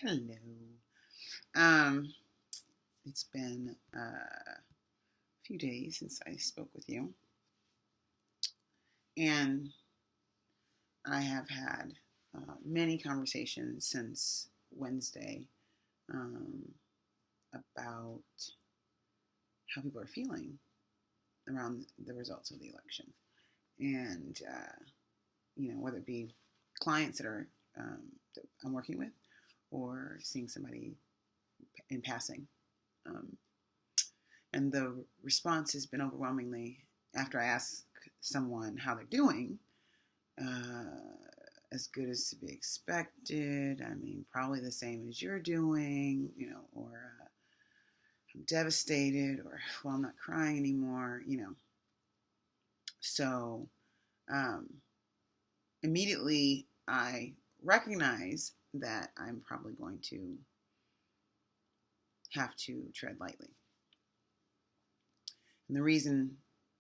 Hello. Um, it's been a few days since I spoke with you, and I have had many conversations since Wednesday um, about how people are feeling around the results of the election, and whether it be clients that I'm working with, or seeing somebody in passing. Um, And the response has been overwhelmingly, after I ask someone how they're doing, uh, as good as to be expected. I mean, probably the same as you're doing, or I'm devastated, or, well, I'm not crying anymore. So um, immediately I recognize that I'm probably going to have to tread lightly. And the reason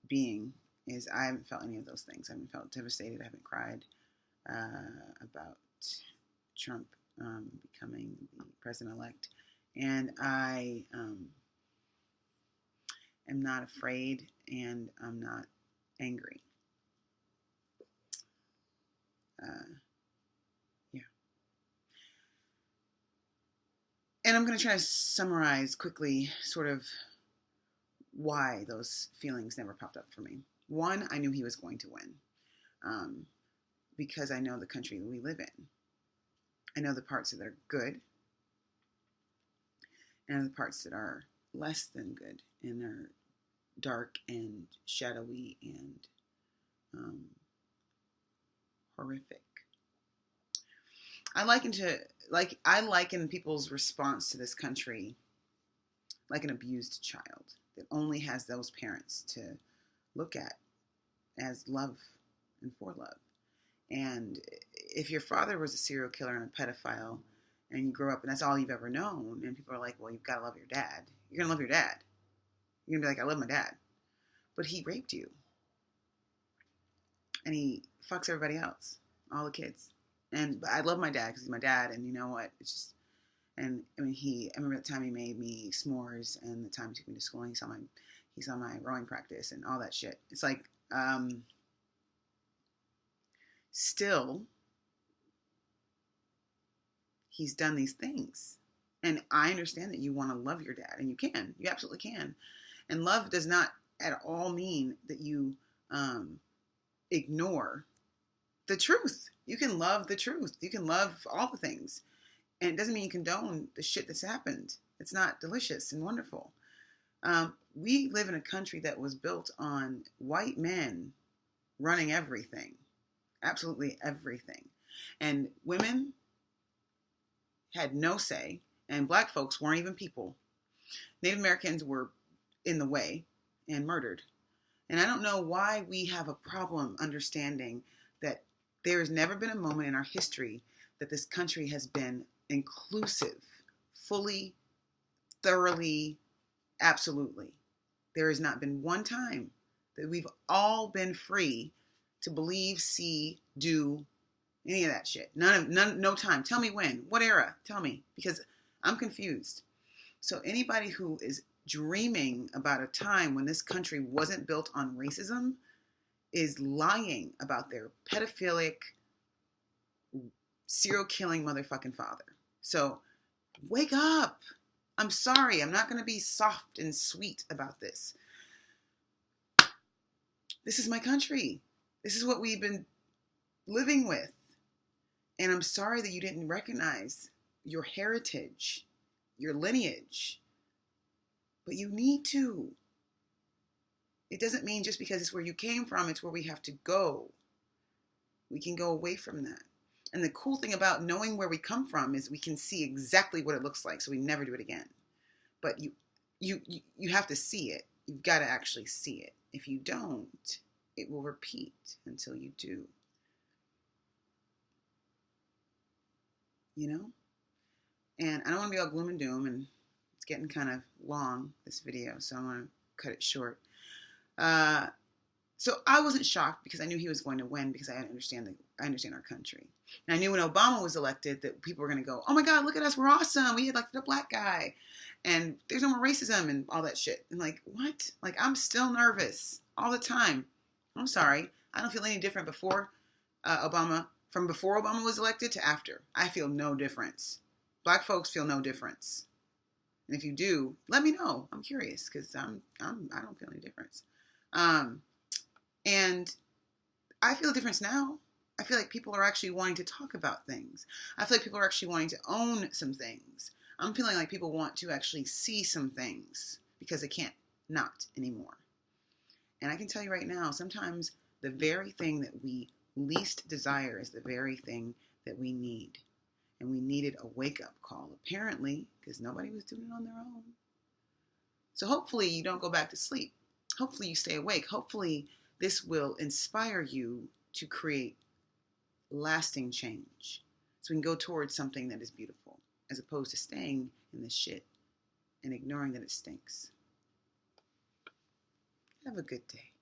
being is I haven't felt any of those things. I haven't felt devastated. I haven't cried about Trump becoming the president-elect. And I am not afraid, and I'm not angry. Yeah. And I'm going to try to summarize quickly sort of why those feelings never popped up for me. One, I knew he was going to win because I know the country that we live in. I know the parts that are good and the parts that are less than good and are dark and shadowy and horrific. I liken people's response to this country like an abused child that only has those parents to look at as love and for love. And if your father was a serial killer and a pedophile, and you grow up and that's all you've ever known, and people are like, well, you've got to love your dad. You're going to love your dad. You're going to be like, I love my dad. But he raped you. And he fucks everybody else, all the kids. But I love my dad because he's my dad, and you know what? It's just, and I mean, I remember the time he made me s'mores, and the time he took me to school, and he saw my rowing practice and all that shit. It's like, still, he's done these things. And I understand that you want to love your dad, and you can. You absolutely can. And love does not at all mean that you ignore the truth. You can love the truth. You can love all the things. And it doesn't mean you condone the shit that's happened. It's not delicious and wonderful. We live in a country that was built on white men running everything. Absolutely everything. And women had no say, and black folks weren't even people. Native Americans were in the way and murdered. And I don't know why we have a problem understanding that there has never been a moment in our history that this country has been inclusive, fully, thoroughly, absolutely. There has not been one time that we've all been free to believe, see, do any of that shit. No time. Tell me when. What era? Tell me. Because I'm confused. So anybody who is dreaming about a time when this country wasn't built on racism is lying about their pedophilic, serial killing motherfucking father. So wake up. I'm sorry. I'm not going to be soft and sweet about this. This is my country. This is what we've been living with. And I'm sorry that you didn't recognize your heritage, your lineage. But you need to. It doesn't mean just because it's where you came from, it's where we have to go. We can go away from that. And the cool thing about knowing where we come from is we can see exactly what it looks like, so we never do it again. But you have to see it. You've got to actually see it. If you don't, it will repeat until you do. You know? And I don't want to be all gloom and doom, and it's getting kind of long, this video, so I'm going to cut it short. So I wasn't shocked because I knew he was going to win because I understand I understand our country. And I knew when Obama was elected that people were going to go, oh my God, look at us, we're awesome. We elected a black guy. And there's no more racism and all that shit. And like, what? Like, I'm still nervous all the time. I'm sorry. I don't feel any different before Obama, from before Obama was elected to after. I feel no difference. Black folks feel no difference. And if you do, let me know. I'm curious because I don't feel any difference. And I feel a difference now. I feel like people are actually wanting to talk about things. I feel like people are actually wanting to own some things. I'm feeling like people want to actually see some things because they can't not anymore. And I can tell you right now, sometimes the very thing that we least desire is the very thing that we need. And we needed a wake-up call, apparently, because nobody was doing it on their own. So hopefully you don't go back to sleep. Hopefully you stay awake. Hopefully this will inspire you to create lasting change so we can go towards something that is beautiful as opposed to staying in this shit and ignoring that it stinks. Have a good day.